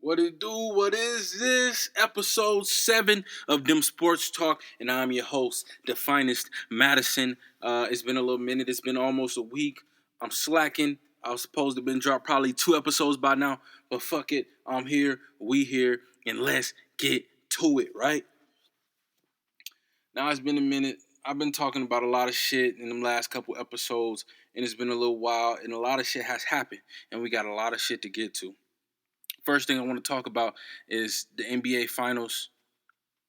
What it do? What is this? Episode 7 of Dem Sports Talk, and I'm your host, the finest, Madison. It's been a little minute. It's been almost a week. I'm slacking. I was supposed to have been dropped probably 2 episodes by now, but fuck it. I'm here. We here, and let's get to it, right? Now, it's been a minute. I've been talking about a lot of shit in the last couple episodes, and it's been a little while, and a lot of shit has happened, and we got a lot of shit to get to. First thing I want to talk about is the NBA Finals.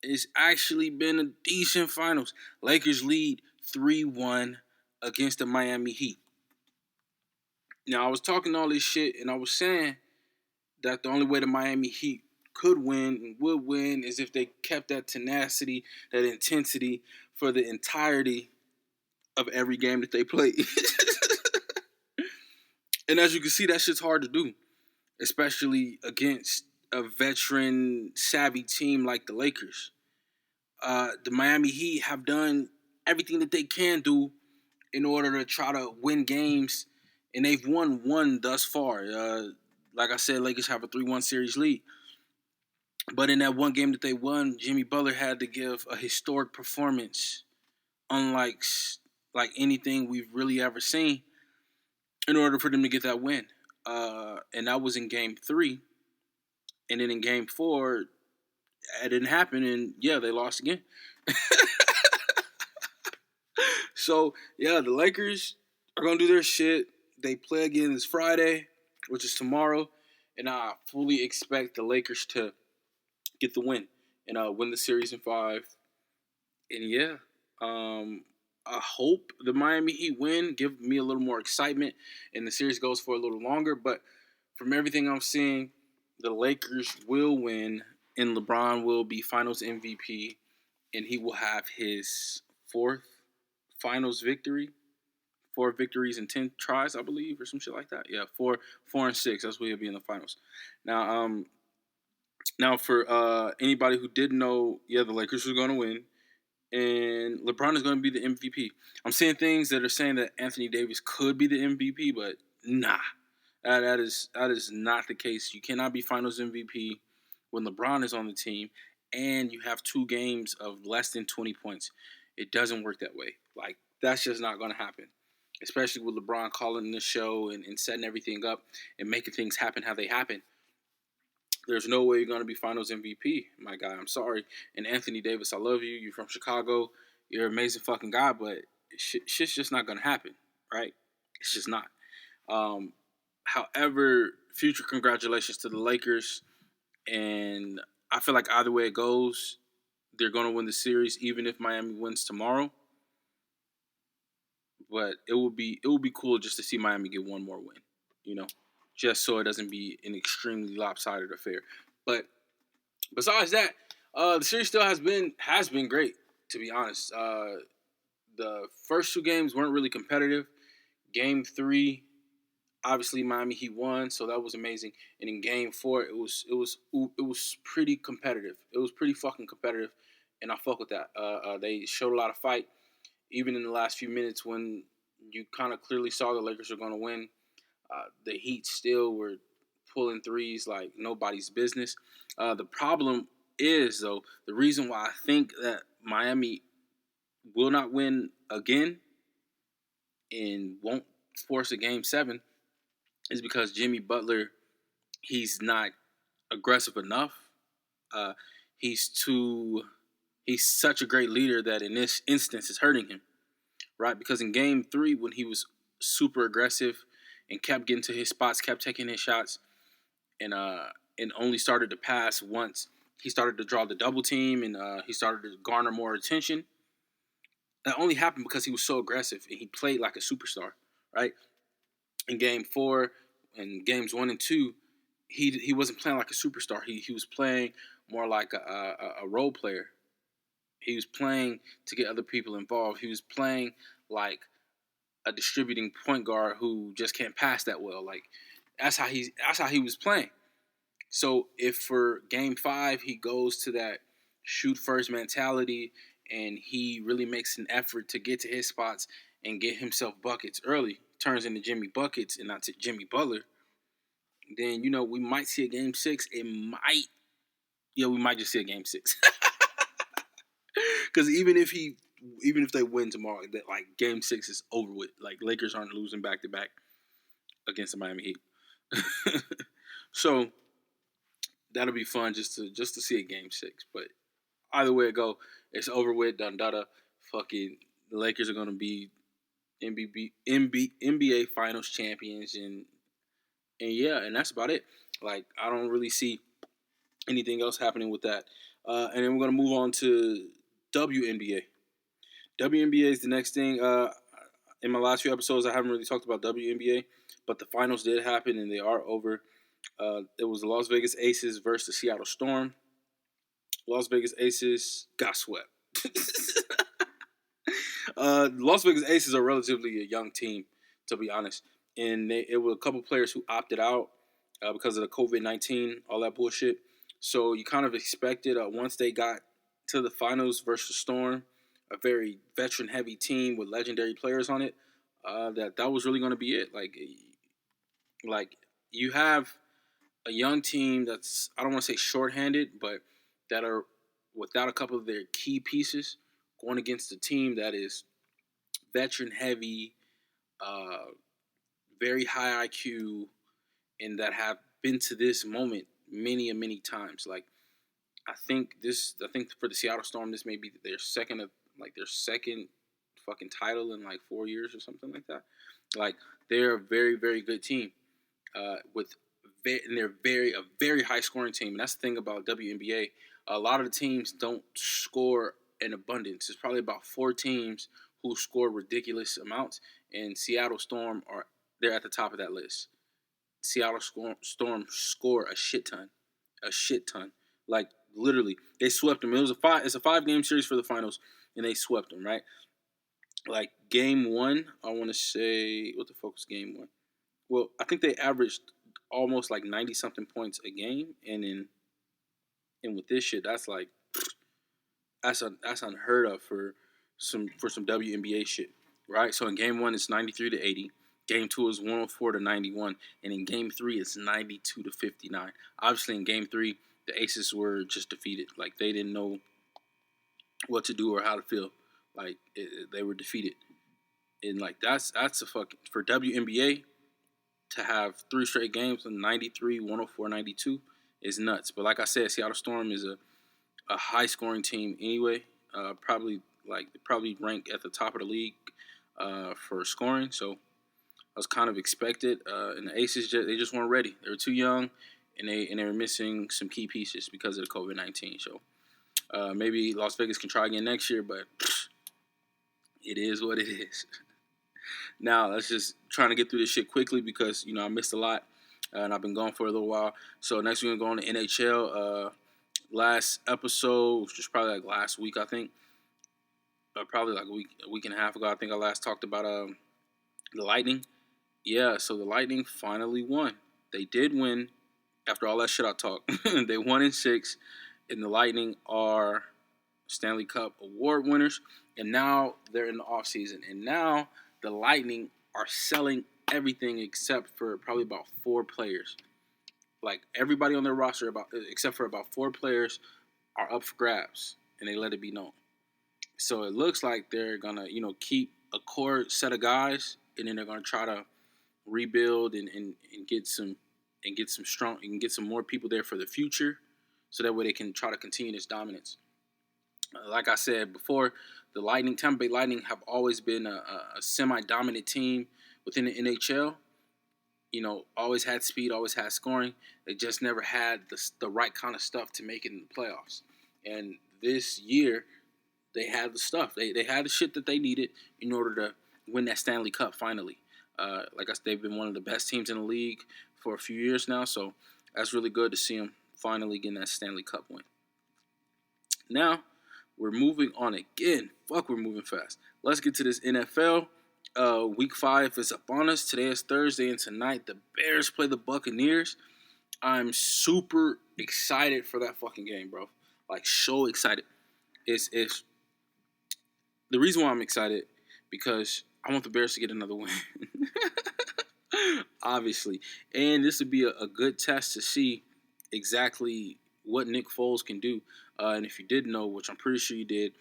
It's actually been a decent finals. Lakers lead 3-1 against the Miami Heat. Now, I was talking all this shit, and I was saying that the only way the Miami Heat could win and would win is if they kept that tenacity, that intensity for the entirety of every game that they play. And as you can see, that shit's hard to do, especially against a veteran-savvy team like the Lakers. The Miami Heat have done everything that they can do in order to try to win games, and they've won one thus far. Like I said, Lakers have a 3-1 series lead. But in that one game that they won, Jimmy Butler had to give a historic performance, unlike anything we've really ever seen, in order for them to get that win. And that was in Game 3. And then in Game 4, it didn't happen, and yeah, they lost again. So, yeah, the Lakers are going to do their shit. They play again this Friday, which is tomorrow, and I fully expect the Lakers to get the win and win the series in 5. And yeah, I hope the Miami Heat win, give me a little more excitement, and the series goes for a little longer. But from everything I'm seeing, the Lakers will win, and LeBron will be Finals MVP, and he will have his 4th Finals victory. 4 victories in 10 tries, I believe, or some shit like that. Yeah, 4 and 6. That's where he'll be in the finals. Now for anybody who didn't know, yeah, the Lakers are going to win, and LeBron is going to be the MVP. I'm seeing things that are saying that Anthony Davis could be the MVP, but nah, that is not the case. You cannot be Finals MVP when LeBron is on the team, and you have 2 games of less than 20 points. It doesn't work that way. Like, that's just not going to happen, especially with LeBron calling the show and setting everything up and making things happen how they happen. There's no way you're going to be Finals MVP, my guy. I'm sorry. And Anthony Davis, I love you. You're from Chicago. You're an amazing fucking guy, but shit's just not going to happen, right? It's just not. However, future congratulations to the Lakers. And I feel like either way it goes, they're going to win the series, even if Miami wins tomorrow. But it would be cool just to see Miami get one more win, you know, just so it doesn't be an extremely lopsided affair. But besides that, the series still has been great, to be honest. The first 2 games weren't really competitive. Game 3, obviously Miami Heat won, so that was amazing. And in Game 4, it was pretty competitive. It was pretty fucking competitive, and I fuck with that. They showed a lot of fight. Even in the last few minutes when you kind of clearly saw the Lakers were going to win, the Heat still were pulling threes like nobody's business. The problem is, though, the reason why I think that Miami will not win again and won't force a Game 7 is because Jimmy Butler, he's not aggressive enough. He's such a great leader that in this instance it's hurting him, right? Because in Game 3, when he was super aggressive and kept getting to his spots, kept taking his shots, and only started to pass once he started to draw the double team and he started to garner more attention, that only happened because he was so aggressive and he played like a superstar, right? In Game 4 and Games 1 and 2, he wasn't playing like a superstar. He was playing more like a role player. He was playing to get other people involved. He was playing like a distributing point guard who just can't pass that well. Like that's how he was playing. So if for Game 5 he goes to that shoot first mentality and he really makes an effort to get to his spots and get himself buckets early, turns into Jimmy Buckets and not to Jimmy Butler, then we might see a game 6. We might just see a game 6. Because even if they win tomorrow, that like game 6 is over with. Like Lakers aren't losing back to back against the Miami Heat. So that'll be fun just to see a game 6. But either way it go, it's over with. Done dada. Fucking the Lakers are gonna be NBA Finals champions, and yeah, and that's about it. Like I don't really see anything else happening with that. And then we're gonna move on to WNBA. WNBA is the next thing. In my last few episodes, I haven't really talked about WNBA, but the finals did happen and they are over. It was the Las Vegas Aces versus the Seattle Storm. Las Vegas Aces got swept. Las Vegas Aces are relatively a young team, to be honest, and it were a couple players who opted out because of the COVID-19, all that bullshit. So you kind of expected once they got to the finals versus Storm, a very veteran-heavy team with legendary players on it, that was really going to be it. Like you have a young team that's, I don't want to say shorthanded, but that are without a couple of their key pieces going against a team that is veteran heavy, very high IQ, and that have been to this moment many and many times. Like I think for the Seattle Storm, this may be their second fucking title in like 4 years or something like that. Like they're a very, very good team, and they're a very high scoring team. And that's the thing about WNBA. A lot of the teams don't score in abundance. There's probably about 4 teams who score ridiculous amounts, and Seattle Storm they're at the top of that list. Seattle Storm score a shit ton. Like literally, they swept them. It's a 5-game series for the finals, and they swept them, right? Like game 1, I want to say, what the fuck was game 1? Well, I think they averaged almost like 90 something points a game, and with this shit, that's like that's unheard of for some WNBA shit, right? So in game 1, it's 93-80. Game 2 is 104-91, and in game 3, it's 92-59. Obviously, in game 3, the Aces were just defeated. Like they didn't know what to do or how to feel. Like they were defeated, and like that's a fucking, for WNBA to have 3 straight games in 93, 104, 92 is nuts. But like I said, Seattle Storm is a high scoring team anyway. Probably ranked at the top of the league for scoring. So I was kind of expected. And the Aces they just weren't ready. They were too young, and they were missing some key pieces because of the COVID-19. So maybe Las Vegas can try again next year, but it is what it is. Now let's just trying to get through this shit quickly because I missed a lot and I've been gone for a little while. So next we're gonna go on the NHL. Last episode, which was probably like last week, I think, probably like a week and a half ago. I think I last talked about the Lightning. Yeah, so the Lightning finally won. They did win after all that shit I talked. They won in 6, and the Lightning are Stanley Cup award winners, and now they're in the offseason. And now the Lightning are selling everything except for probably about 4 players. Like everybody on their roster, except for about 4 players, are up for grabs, and they let it be known. So it looks like they're gonna, keep a core set of guys, and then they're gonna try to rebuild and get some strong and get some more people there for the future, so that way they can try to continue this dominance. Like I said before, the Tampa Bay Lightning have always been a semi-dominant team within the NHL. Always had speed, always had scoring. They just never had the right kind of stuff to make it in the playoffs. And this year, they had the stuff. They had the shit that they needed in order to win that Stanley Cup finally. Like I said, they've been one of the best teams in the league for a few years now. So that's really good to see them finally getting that Stanley Cup win. Now, we're moving on again. Fuck, we're moving fast. Let's get to this NFL. Week 5 is upon us. Today is Thursday, and tonight the Bears play the Buccaneers. I'm super excited for that fucking game, bro. Like, so excited. It's the reason why I'm excited, because I want the Bears to get another win. Obviously. And this would be a good test to see exactly what Nick Foles can do. And if you didn't know, which I'm pretty sure you did,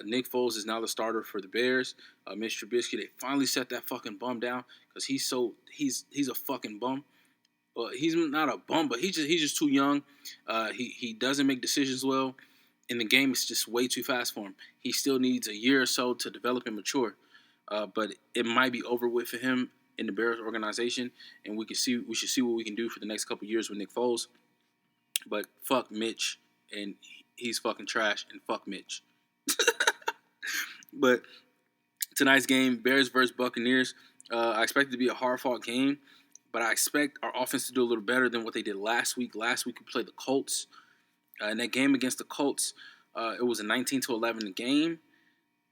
Nick Foles is now the starter for the Bears. Mitch Trubisky, they finally set that fucking bum down because he's a fucking bum. Well, he's not a bum, but he's just too young. He doesn't make decisions well, and the game is just way too fast for him. He still needs a year or so to develop and mature. But it might be over with for him in the Bears organization, and we should see what we can do for the next couple of years with Nick Foles. But fuck Mitch, and he's fucking trash, and fuck Mitch. But tonight's game, Bears versus Buccaneers, I expect it to be a hard-fought game, but I expect our offense to do a little better than what they did last week. Last week we played the Colts. In that game against the Colts, it was a 19-11 game,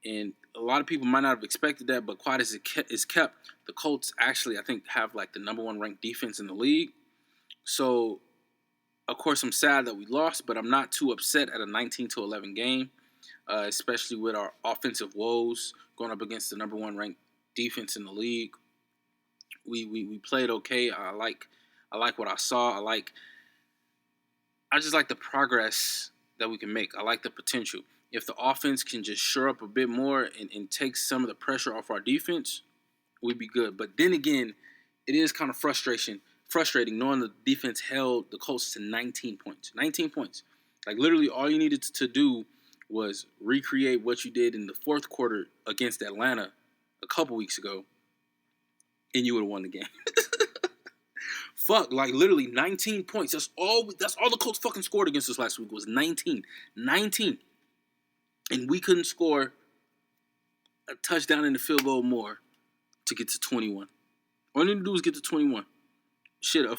and a lot of people might not have expected that, but quiet as it is kept, the Colts actually, I think, have like the number one ranked defense in the league. So, of course, I'm sad that we lost, but I'm not too upset at a 19-11 game, especially with our offensive woes going up against the number one ranked defense in the league. We played okay. I like what I saw. I just like the progress that we can make. I like the potential. If the offense can just shore up a bit more and take some of the pressure off our defense, we'd be good. But then again, it is kind of frustrating knowing the defense held the Colts to 19 points. 19 points. Like, literally all you needed to do was recreate what you did in the fourth quarter against Atlanta a couple weeks ago, and you would have won the game. Fuck, like literally 19 points. That's all the Colts fucking scored against us last week was 19. 19. And we couldn't score a touchdown and a field goal more to get to 21. All we need to do was get to 21. Shit, a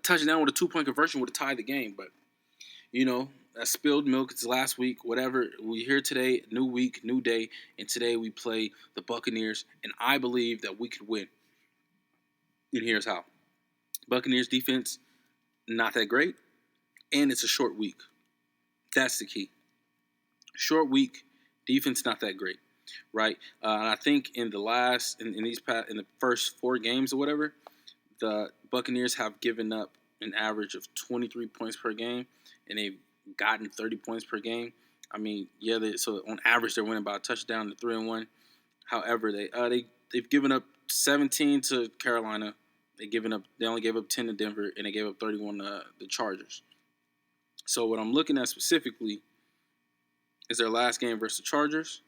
touchdown with a 2-point conversion would have tied the game. But, that spilled milk. It's last week, whatever. We're here today, new week, new day. And today we play the Buccaneers. And I believe that we could win. And here's how. Buccaneers defense, not that great. And it's a short week. That's the key. Short week, defense not that great, right? And I think in the first 4 games or whatever, the Buccaneers have given up an average of 23 points per game, and they've gotten 30 points per game. I mean, yeah, so on average they're winning by a touchdown to 3-1. However, they've given up 17 to Carolina. They only gave up 10 to Denver, and they gave up 31 to the Chargers. So what I'm looking at specifically is their last game versus the Chargers.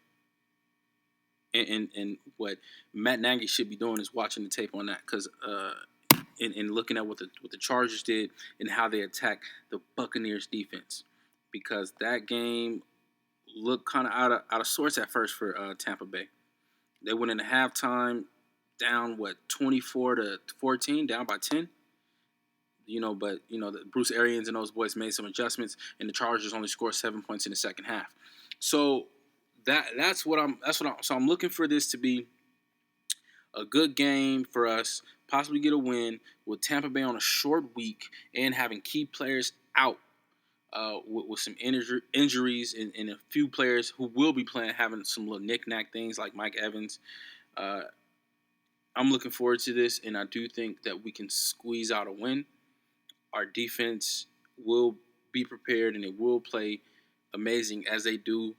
And what Matt Nagy should be doing is watching the tape on that, because and looking at what the Chargers did and how they attacked the Buccaneers defense, because that game looked kind of out of sorts at first for Tampa Bay. They went into halftime down 24-14, down by 10. But Bruce Arians and those boys made some adjustments, and the Chargers only scored 7 points in the second half. So I'm looking for this to be a good game for us, possibly get a win with Tampa Bay on a short week and having key players out with some injuries and a few players who will be playing having some little knick-knack things like Mike Evans. I'm looking forward to this, and I do think that we can squeeze out a win. Our defense will be prepared, and it will play amazing as they do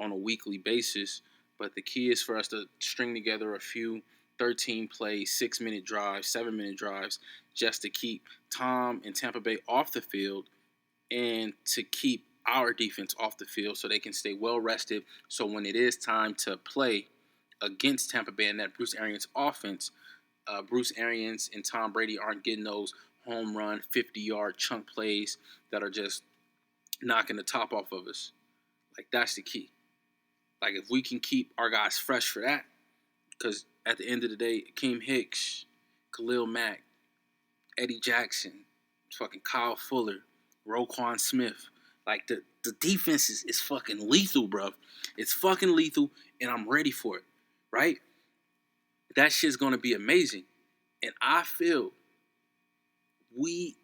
on a weekly basis. But the key is for us to string together a few 13-play, 6-minute drives, 7-minute drives, just to keep Tom and Tampa Bay off the field and to keep our defense off the field so they can stay well-rested. So when it is time to play against Tampa Bay and that Bruce Arians offense, Bruce Arians and Tom Brady aren't getting those home run, 50-yard chunk plays that are just knocking the top off of us. Like, that's the key. Like, if we can keep our guys fresh for that, because at the end of the day, Akeem Hicks, Khalil Mack, Eddie Jackson, fucking Kyle Fuller, Roquan Smith, like, the defense is fucking lethal, bro. It's fucking lethal, and I'm ready for it, right? That shit's going to be amazing. And I feel the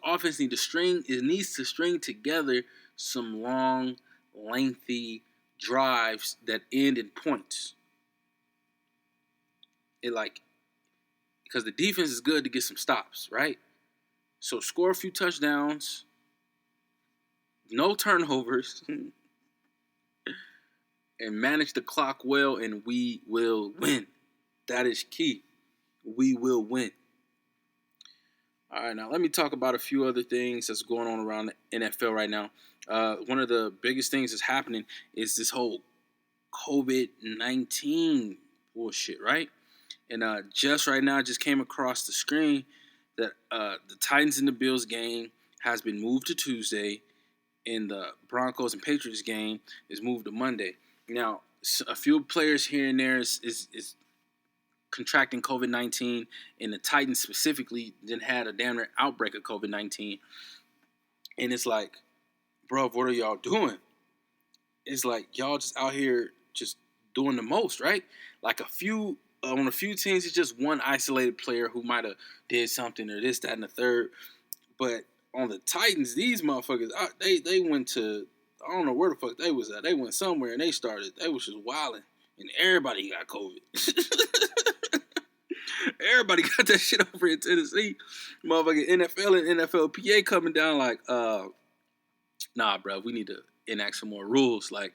offense needs to string together some long, lengthy drives that end in points. because the defense is good to get some stops, right? So score a few touchdowns, no turnovers, and manage the clock well, and we will win. That is key. We will win. All right, now let me talk about a few other things that's going on around the NFL right now. One of the biggest things that's happening is this whole COVID-19 bullshit, right? And just right now, I just came across the screen that the Titans and the Bills game has been moved to Tuesday, and the Broncos and Patriots game is moved to Monday. Now, a few players here and there is contracting COVID-19, and the Titans specifically then had a damn near outbreak of COVID-19. And it's like, bro, what are y'all doing? It's like y'all just out here just doing the most, right? Like on a few teams, it's just one isolated player who might have did something or this, that, and the third. But on the Titans, these motherfuckers, they went to, I don't know where the fuck they was at. They went somewhere and they was just wilding. And everybody got COVID. Everybody got that shit over in Tennessee. Motherfucking NFL and NFLPA coming down like, nah, bro, we need to enact some more rules. Like,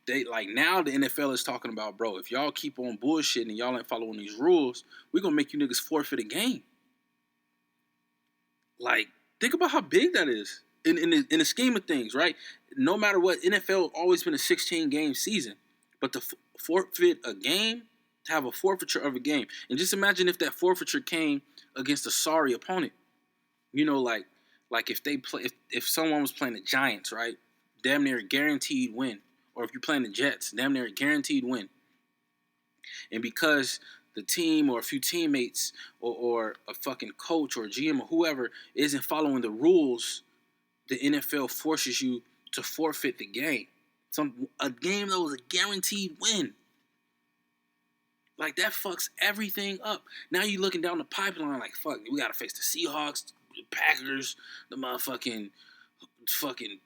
now the NFL is talking about, bro, if y'all keep on bullshitting and y'all ain't following these rules, we're going to make you niggas forfeit a game. Like, think about how big that is in the scheme of things, right? No matter what, NFL always been a 16-game season. But to forfeit a game, to have a forfeiture of a game. And just imagine if that forfeiture came against a sorry opponent. You know, like if someone was playing the Giants, right? Damn near guaranteed win. Or if you're playing the Jets, damn near guaranteed win. And because the team or a few teammates or a fucking coach or GM or whoever isn't following the rules, the NFL forces you to forfeit the game. A game that was a guaranteed win. Like, that fucks everything up. Now you looking down the pipeline like, fuck, we got to face the Seahawks, the Packers, the motherfucking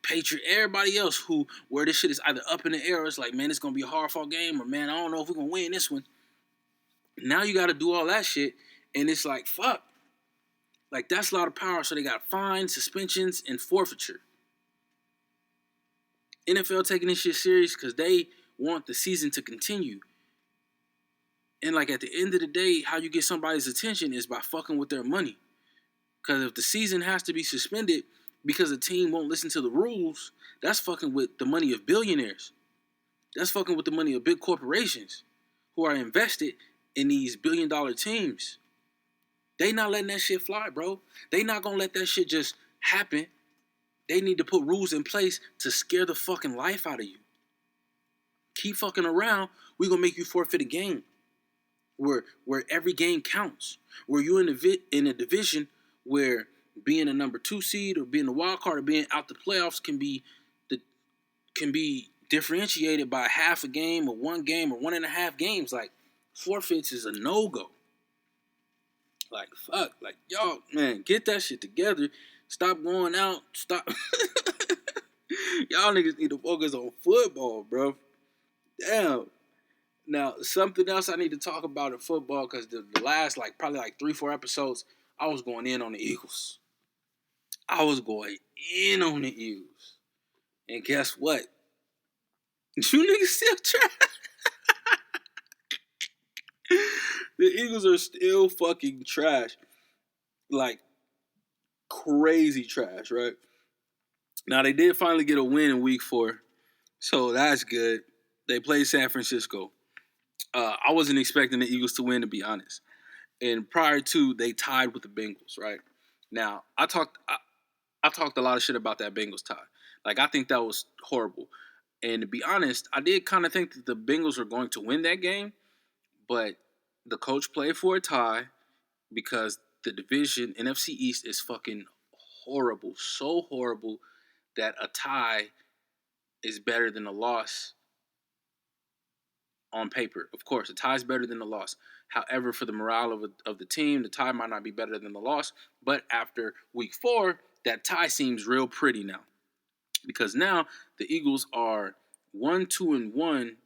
Patriot, everybody else where this shit is either up in the air or it's like, man, it's going to be a hard-fought game, or, man, I don't know if we're going to win this one. Now you got to do all that shit, and it's like, fuck. Like, that's a lot of power, so they got fines, suspensions, and forfeiture. NFL taking this shit serious because they want the season to continue. And, like, at the end of the day, how you get somebody's attention is by fucking with their money. Because if the season has to be suspended because the team won't listen to the rules, that's fucking with the money of billionaires. That's fucking with the money of big corporations who are invested in these billion-dollar teams. They not letting that shit fly, bro. They not going to let that shit just happen. They need to put rules in place to scare the fucking life out of you. Keep fucking around, we going to make you forfeit a game. Where every game counts. Where you're in a division where being a number 2 seed or being a wild card or being out the playoffs can be differentiated by half a game or 1 game or 1.5 games. Like, forfeits is a no-go. Like, fuck. Like, y'all, man, get that shit together. Stop going out. Stop. Y'all niggas need to focus on football, bro. Damn. Now, something else I need to talk about in football, because the last, probably 3-4 episodes, I was going in on the Eagles. And guess what? You niggas still trash. The Eagles are still fucking trash. Like, crazy trash, right? Now, they did finally get a win in week 4. So, that's good. They played San Francisco. I wasn't expecting the Eagles to win, to be honest. And prior to, they tied with the Bengals, right? Now, I talked a lot of shit about that Bengals tie. Like, I think that was horrible. And to be honest, I did kind of think that the Bengals were going to win that game, but the coach played for a tie because the division, NFC East, is fucking horrible. So horrible that a tie is better than a loss on paper. Of course, a tie is better than a loss. However, for the morale of the team, the tie might not be better than the loss. But after week 4, that tie seems real pretty now. Because now the Eagles are 1-2-1,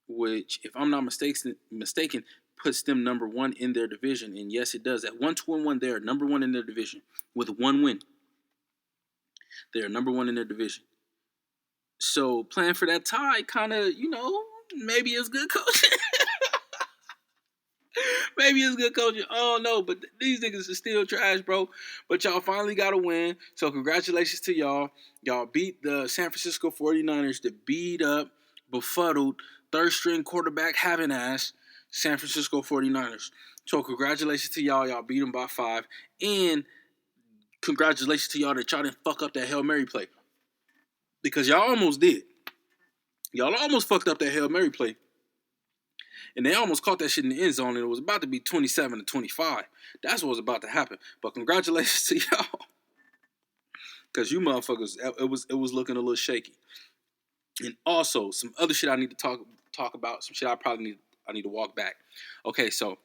which, if I'm not mistaken, puts them number one in their division. And yes, it does. At 1-2-1, they are number one in their division with one win. They are number one in their division. So playing for that tie kind of, maybe it's good coaching. Maybe it's good coaching. I don't know, but these niggas are still trash, bro. But y'all finally got a win. So congratulations to y'all. Y'all beat the San Francisco 49ers, the beat up, befuddled, third-string quarterback having ass San Francisco 49ers. So congratulations to y'all. Y'all beat them by 5. And congratulations to y'all that y'all didn't fuck up that Hail Mary play. Because y'all almost did. Y'all almost fucked up that Hail Mary play. And they almost caught that shit in the end zone, and it was about to be 27-25. That's what was about to happen. But congratulations to y'all. Because you motherfuckers, it was looking a little shaky. And also, some other shit I need to talk about. Some shit I need to walk back. Okay, so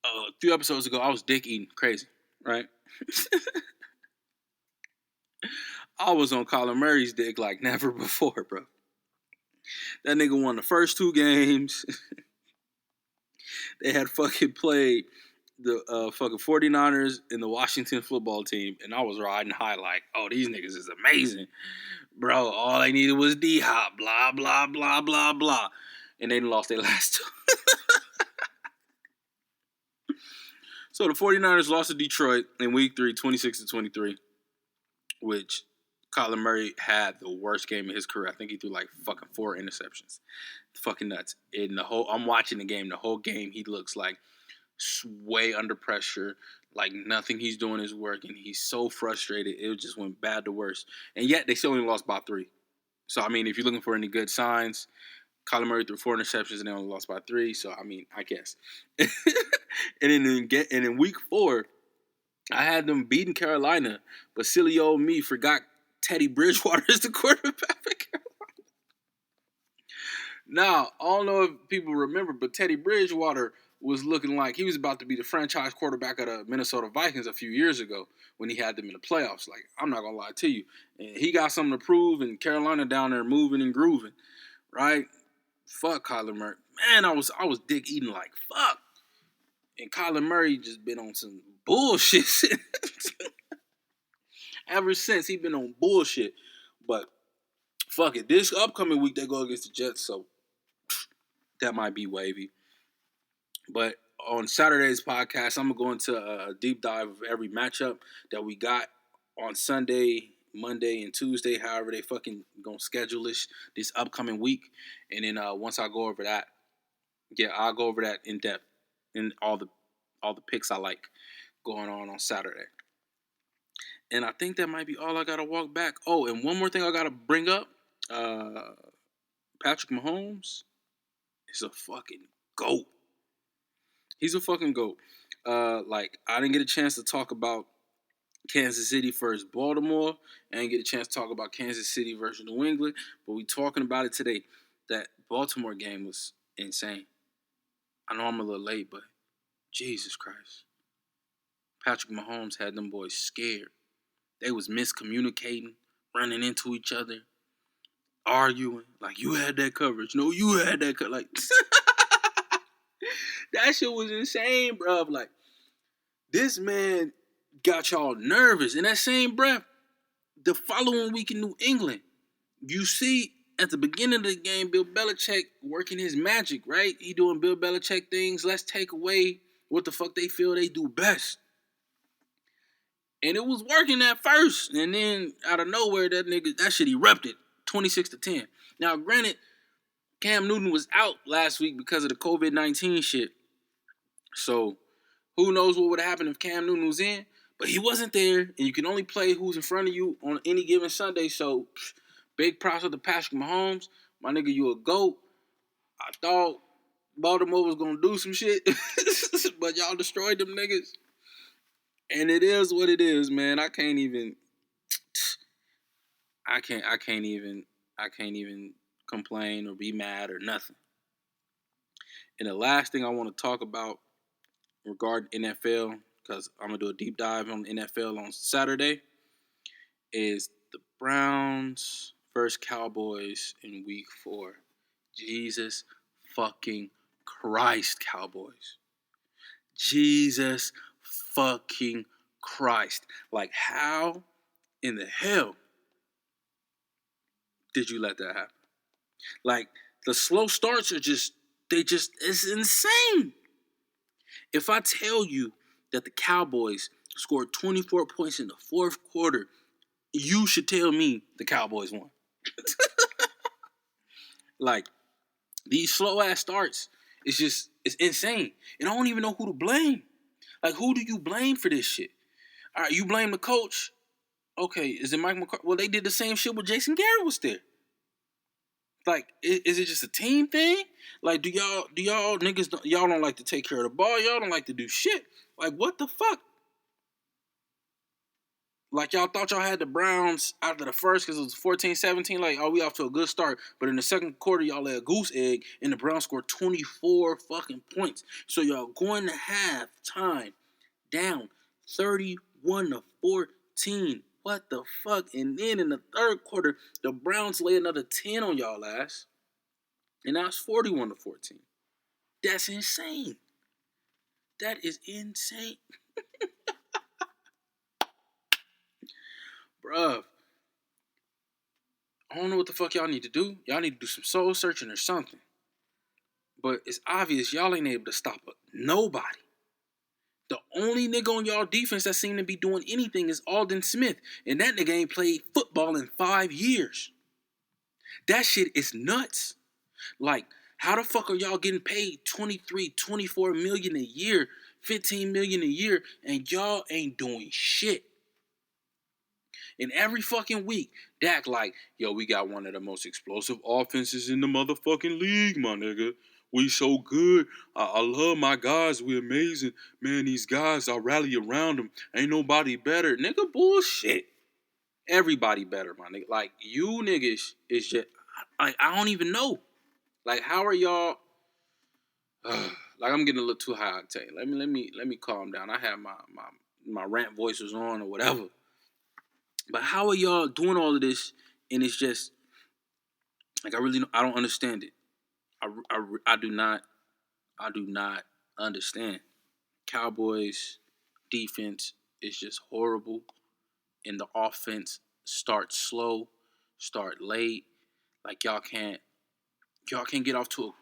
a few episodes ago, I was dick eating crazy, right? I was on Kyler Murray's dick like never before, bro. That nigga won the first 2 games. They had fucking played the fucking 49ers and the Washington football team, and I was riding high like, oh, these niggas is amazing. Bro, all they needed was D-Hop, blah, blah, blah, blah, blah. And they lost their last 2. So the 49ers lost to Detroit in week 3, 26-23, which Kyler Murray had the worst game of his career. I think he threw like fucking 4 interceptions. Fucking nuts. I'm watching the game. The whole game, he looks like way under pressure. Like nothing he's doing is working. He's so frustrated. It just went bad to worse. And yet they still only lost by 3. So, I mean, if you're looking for any good signs, Kyler Murray threw 4 interceptions and they only lost by 3. So, I mean, I guess. And in week 4, I had them beating Carolina, but silly old me forgot Teddy Bridgewater is the quarterback for Carolina. Now, I don't know if people remember, but Teddy Bridgewater was looking like he was about to be the franchise quarterback of the Minnesota Vikings a few years ago when he had them in the playoffs. Like, I'm not going to lie to you. And he got something to prove, and Carolina down there moving and grooving, right? Fuck Kyler Murray. Man, I was dick eating like fuck. And Kyler Murray just been on some bullshit. Ever since, he been on bullshit. But fuck it. This upcoming week, they go against the Jets, so that might be wavy. But on Saturday's podcast, I'm going to go into a deep dive of every matchup that we got on Sunday, Monday, and Tuesday, however they fucking going to schedule this upcoming week. And then once I go over that, I'll go over that in depth in all the picks I like going on Saturday. And I think that might be all I got to walk back. Oh, and one more thing I got to bring up. Patrick Mahomes is a fucking GOAT. He's a fucking GOAT. I didn't get a chance to talk about Kansas City versus Baltimore. I didn't get a chance to talk about Kansas City versus New England. But we talking about it today. That Baltimore game was insane. I know I'm a little late, but Jesus Christ. Patrick Mahomes had them boys scared. They was miscommunicating, running into each other, arguing. Like, you had that coverage. No, you had that coverage. Like, that shit was insane, bro. Like, this man got y'all nervous. In that same breath, the following week in New England, you see at the beginning of the game, Bill Belichick working his magic, right? He doing Bill Belichick things. Let's take away what the fuck they feel they do best. And it was working at first. And then out of nowhere, that shit erupted. 26-10. Now, granted, Cam Newton was out last week because of the COVID-19 shit. So, who knows what would have happened if Cam Newton was in. But he wasn't there. And you can only play who's in front of you on any given Sunday. So, big props to Patrick Mahomes. My nigga, you a GOAT. I thought Baltimore was going to do some shit. But y'all destroyed them niggas. And it is what it is, man. I can't even complain or be mad or nothing. And the last thing I want to talk about regarding NFL, because I'm going to do a deep dive on the NFL on Saturday, is the Browns versus Cowboys in week 4. Jesus fucking Christ, Cowboys. Jesus fucking Christ. Like, how in the hell did you let that happen? Like, the slow starts are it's insane. If I tell you that the Cowboys scored 24 points in the fourth quarter, you should tell me the Cowboys won. Like, these slow ass starts, it's insane. And I don't even know who to blame. Like, who do you blame for this shit? All right, you blame the coach. Okay, is it Mike McCarthy? Well, they did the same shit when Jason Garrett was there. Like, is it just a team thing? Like, do y'all niggas y'all don't like to take care of the ball? Y'all don't like to do shit. Like, what the fuck? Like, y'all thought y'all had the Browns after the first because it was 14-17. Like, oh, we off to a good start. But in the second quarter, y'all let a goose egg, and the Browns scored 24 fucking points. So y'all going to have time down 31-14. What the fuck? And then in the third quarter, the Browns lay another 10 on y'all ass. And now it's 41-14. That's insane. That is insane. Bruh. I don't know what the fuck y'all need to do. Y'all need to do some soul searching or something. But it's obvious y'all ain't able to stop nobody. The only nigga on y'all defense that seem to be doing anything is Aldon Smith. And that nigga ain't played football in 5 years. That shit is nuts. Like, how the fuck are y'all getting paid 23, 24 million a year, 15 million a year, and y'all ain't doing shit? And every fucking week, Dak like, yo, we got one of the most explosive offenses in the motherfucking league, my nigga. We so good. I love my guys. We amazing. Man, these guys, I rally around them. Ain't nobody better. Nigga, bullshit. Everybody better, my nigga. Like, you niggas is just, I don't even know. Like, how are y'all, like, I'm getting a little too high octane. Let me calm down. I had my rant voice was on or whatever. But how are y'all doing all of this? And it's just, like, I don't understand it. I do not understand. Cowboys defense is just horrible, and the offense starts slow, start late. Like, y'all can't get off to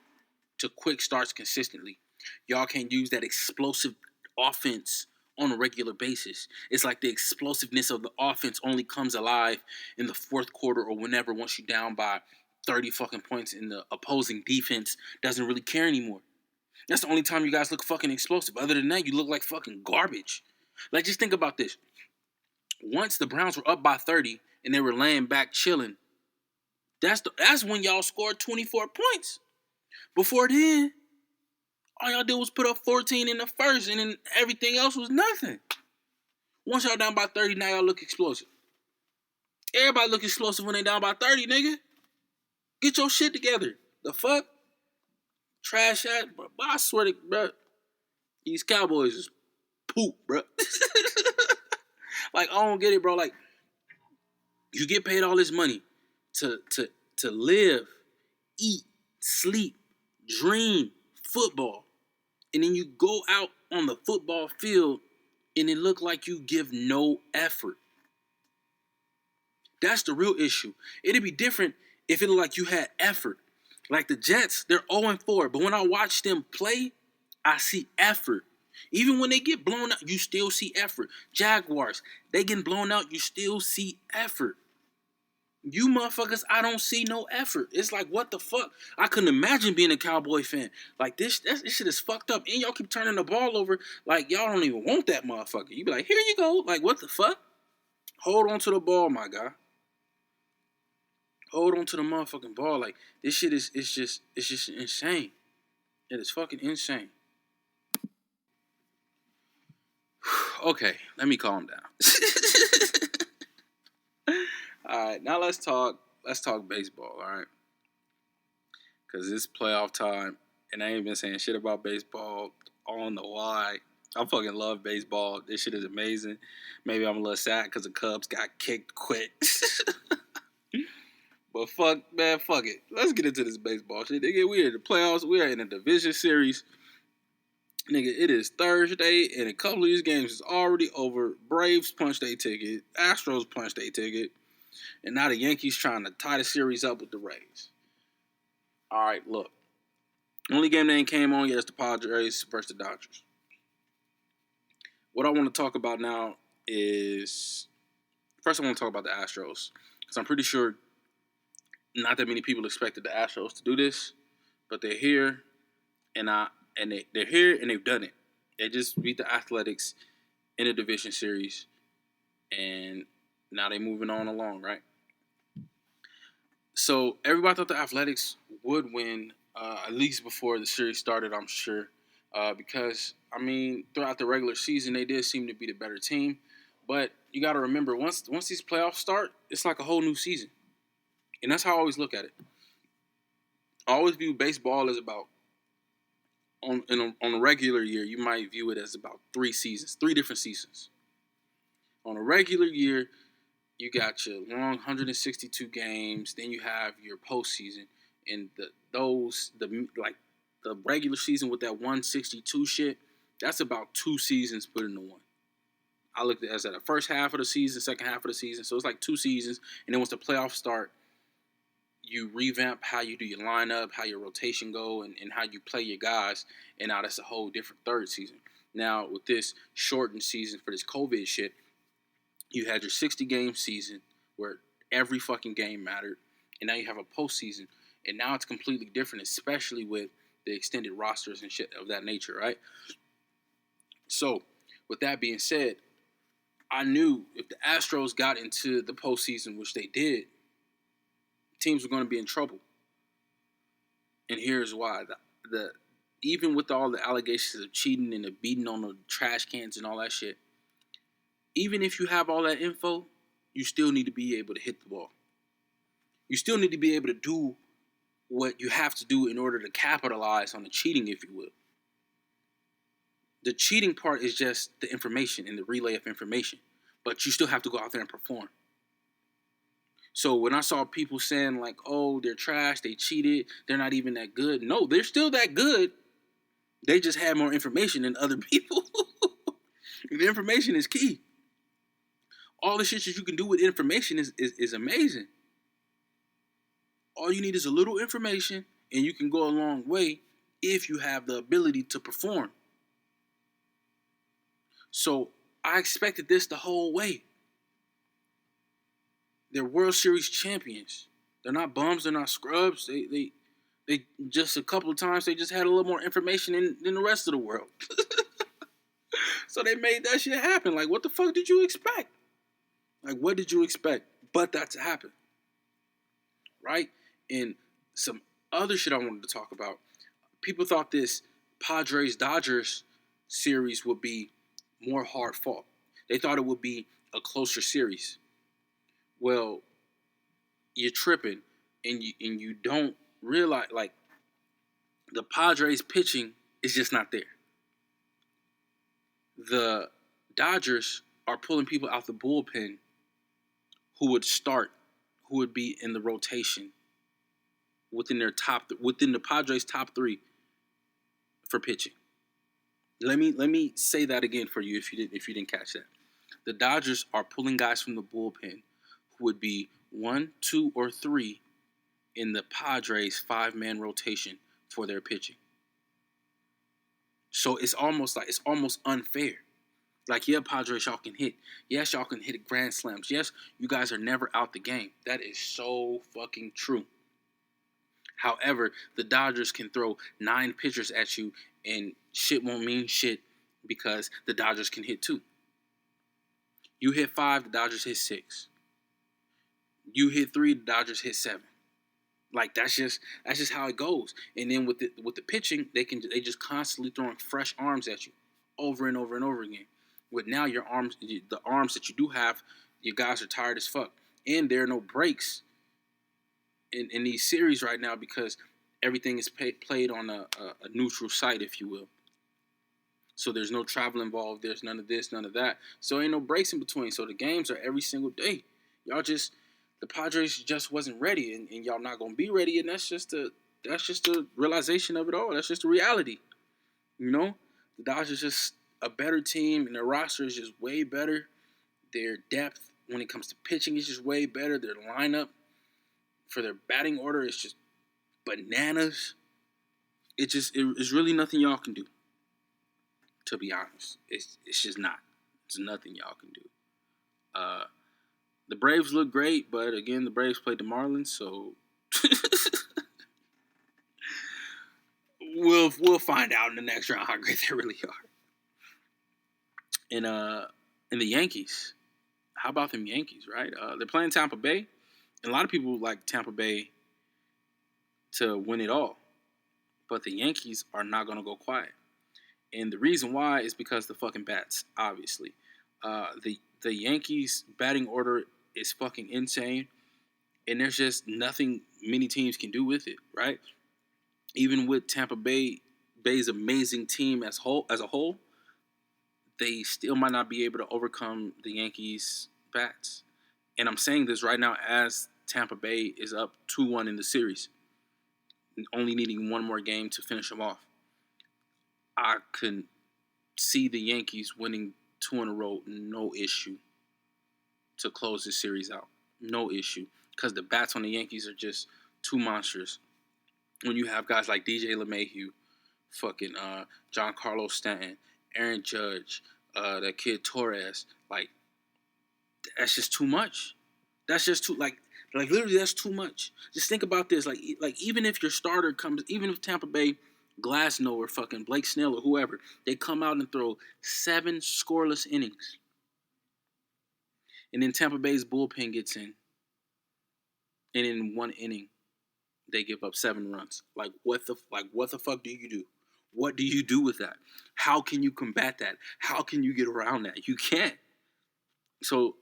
quick starts consistently. Y'all can't use that explosive offense on a regular basis. It's like the explosiveness of the offense only comes alive in the fourth quarter or whenever, once you're down by 30 fucking points and the opposing defense doesn't really care anymore. That's the only time you guys look fucking explosive. Other than that, you look like fucking garbage. Like, just think about this. Once the Browns were up by 30 and they were laying back chilling, that's when y'all scored 24 points. Before then, all y'all did was put up 14 in the first, and then everything else was nothing. Once y'all down by 30, now y'all look explosive. Everybody look explosive when they down by 30, nigga. Get your shit together. The fuck? Trash ass, bro. I swear to, bro, these Cowboys is poop, bro. Like, I don't get it, bro. Like, you get paid all this money to live, eat, sleep, dream football, and then you go out on the football field and it look like you give no effort. That's the real issue. It'd be different if it looked like you had effort. Like the Jets, they're 0-4, but when I watch them play, I see effort. Even when they get blown out, you still see effort. Jaguars, they getting blown out, you still see effort. You motherfuckers, I don't see no effort. It's like, what the fuck? I couldn't imagine being a Cowboy fan. Like, this shit is fucked up. And y'all keep turning the ball over like y'all don't even want that motherfucker. You be like, here you go. Like, what the fuck? Hold on to the ball, my guy. Hold on to the motherfucking ball. Like, this shit is just insane. It is fucking insane. Okay, let me calm down. All right, now let's talk baseball, all right? Because it's playoff time, and I ain't been saying shit about baseball. I don't know why. I fucking love baseball. This shit is amazing. Maybe I'm a little sad because the Cubs got kicked quick. But fuck it. Let's get into this baseball shit. They get weird. The playoffs, we are in a division series. Nigga, it is Thursday, and a couple of these games is already over. Braves punched their ticket. Astros punched their ticket. And now the Yankees trying to tie the series up with the Rays. All right, look. Only game that ain't came on yet is the Padres versus the Dodgers. What I want to talk about now is... First, I want to talk about the Astros. Because I'm pretty sure not that many people expected the Astros to do this. But they're here, and they're here, and they've done it. They just beat the Athletics in a division series. And now they're moving on along, right? So everybody thought the Athletics would win, at least before the series started, I'm sure. Because, I mean, throughout the regular season, they did seem to be the better team. But you got to remember, once these playoffs start, it's like a whole new season. And that's how I always look at it. I always view baseball as about, on a regular year, you might view it as about 3 different seasons. On a regular year, you got your long 162 games. Then you have your postseason, and the regular season with that 162 shit. That's about 2 seasons put into one. I looked at it as the first half of the season, second half of the season. So it's like 2 seasons, and then once the playoffs start, you revamp how you do your lineup, how your rotation go, and how you play your guys. And now that's a whole different third season. Now with this shortened season for this COVID shit, you had your 60-game season where every fucking game mattered. And now you have a postseason. And now it's completely different, especially with the extended rosters and shit of that nature, right? So, with that being said, I knew if the Astros got into the postseason, which they did, teams were going to be in trouble. And here's why. Even with all the allegations of cheating and the beating on the trash cans and all that shit, even if you have all that info, you still need to be able to hit the ball. You still need to be able to do what you have to do in order to capitalize on the cheating, if you will. The cheating part is just the information and the relay of information. But you still have to go out there and perform. So when I saw people saying like, oh, they're trash, they cheated, they're not even that good. No, they're still that good. They just have more information than other people. The information is key. All the shit that you can do with information is amazing. All you need is a little information, and you can go a long way if you have the ability to perform. So I expected this the whole way. They're World Series champions. They're not bums. They're not scrubs. They just a couple of times they just had a little more information than the rest of the world. So they made that shit happen. Like, what the fuck did you expect? Like, what did you expect? But that to happen. Right? And some other shit I wanted to talk about. People thought this Padres-Dodgers series would be more hard fought. They thought it would be a closer series. Well, you're tripping, and you don't realize, like, the Padres pitching is just not there. The Dodgers are pulling people out the bullpen who would be in the rotation within the Padres' top 3 for pitching. Let me say that again for you if you didn't catch that. The Dodgers are pulling guys from the bullpen who would be 1, 2, or 3 in the Padres' 5-man rotation for their pitching. So it's almost unfair. Like, yeah, Padres, y'all can hit. Yes, y'all can hit grand slams. Yes, you guys are never out the game. That is so fucking true. However, the Dodgers can throw 9 pitchers at you and shit won't mean shit because the Dodgers can hit 2. You hit 5, the Dodgers hit 6. You hit 3, the Dodgers hit 7. Like, that's just how it goes. And then with the pitching, they just constantly throwing fresh arms at you over and over and over again. With now the arms that you do have, your guys are tired as fuck. And there are no breaks in these series right now because everything is played on a neutral site, if you will. So there's no travel involved. There's none of this, none of that. So ain't no breaks in between. So the games are every single day. Y'all just the Padres just wasn't ready, and y'all not gonna be ready, and that's just the realization of it all. That's just the reality. You know, the Dodgers just a better team, and their roster is just way better. Their depth when it comes to pitching is just way better. Their lineup for their batting order is just bananas. It's really nothing y'all can do. To be honest, it's just not. It's nothing y'all can do. The Braves look great, but again, the Braves played the Marlins, so we'll find out in the next round how great they really are. And the Yankees, how about them Yankees? Right? They're playing Tampa Bay, and a lot of people like Tampa Bay to win it all, but the Yankees are not going to go quiet. And the reason why is because the fucking bats, obviously. The Yankees batting order is fucking insane, and there's just nothing many teams can do with it, right? Even with Tampa Bay's amazing team as a whole, they still might not be able to overcome the Yankees bats. And I'm saying this right now as Tampa Bay is up 2-1 in the series, only needing one more game to finish them off. I can see the Yankees winning 2 in a row, no issue, to close this series out. No issue. Because the bats on the Yankees are just too monstrous. When you have guys like DJ LeMahieu, fucking Giancarlo Stanton, Aaron Judge, that kid Torres, like, that's just too much. That's just too, like literally that's too much. Just think about this. Like even if your starter comes, even if Tampa Bay, Glasnow or fucking Blake Snell or whoever, they come out and throw 7 scoreless innings. And then Tampa Bay's bullpen gets in. And in 1 inning, they give up 7 runs. Like what the fuck do you do? What do you do with that? How can you combat that? How can you get around that? You can't. So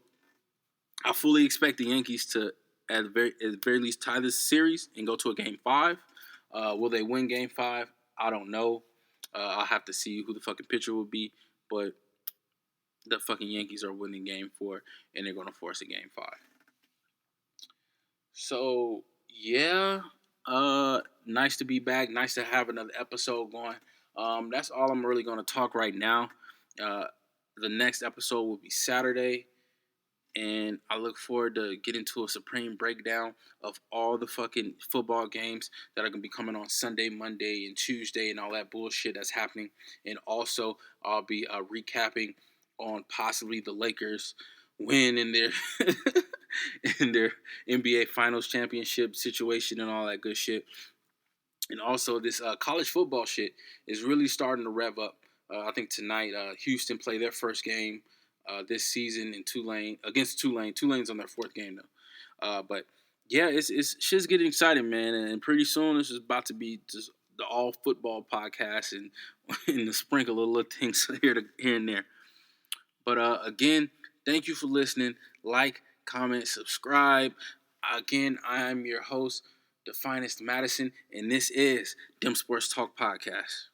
I fully expect the Yankees to at the very least tie this series and go to a game 5. Will they win game 5? I don't know. I'll have to see who the fucking pitcher will be, but the fucking Yankees are winning game 4, and they're going to force a game 5. So, yeah, nice to be back. Nice to have another episode going. That's all I'm really going to talk right now. The next episode will be Saturday, and I look forward to getting to a supreme breakdown of all the fucking football games that are going to be coming on Sunday, Monday, and Tuesday and all that bullshit that's happening. And also, I'll be recapping on possibly the Lakers win in their in their NBA Finals championship situation and all that good shit. And also, this college football shit is really starting to rev up. I think tonight, Houston play their first game this season in Tulane against Tulane. Tulane's on their 4th game though. But yeah, it's shit's getting exciting, man. And pretty soon this is about to be just the all football podcast and the sprinkle of little things here and there. But again, thank you for listening. Like, comment, subscribe. Again, I am your host, the finest Madison, and this is Dem Sports Talk Podcast.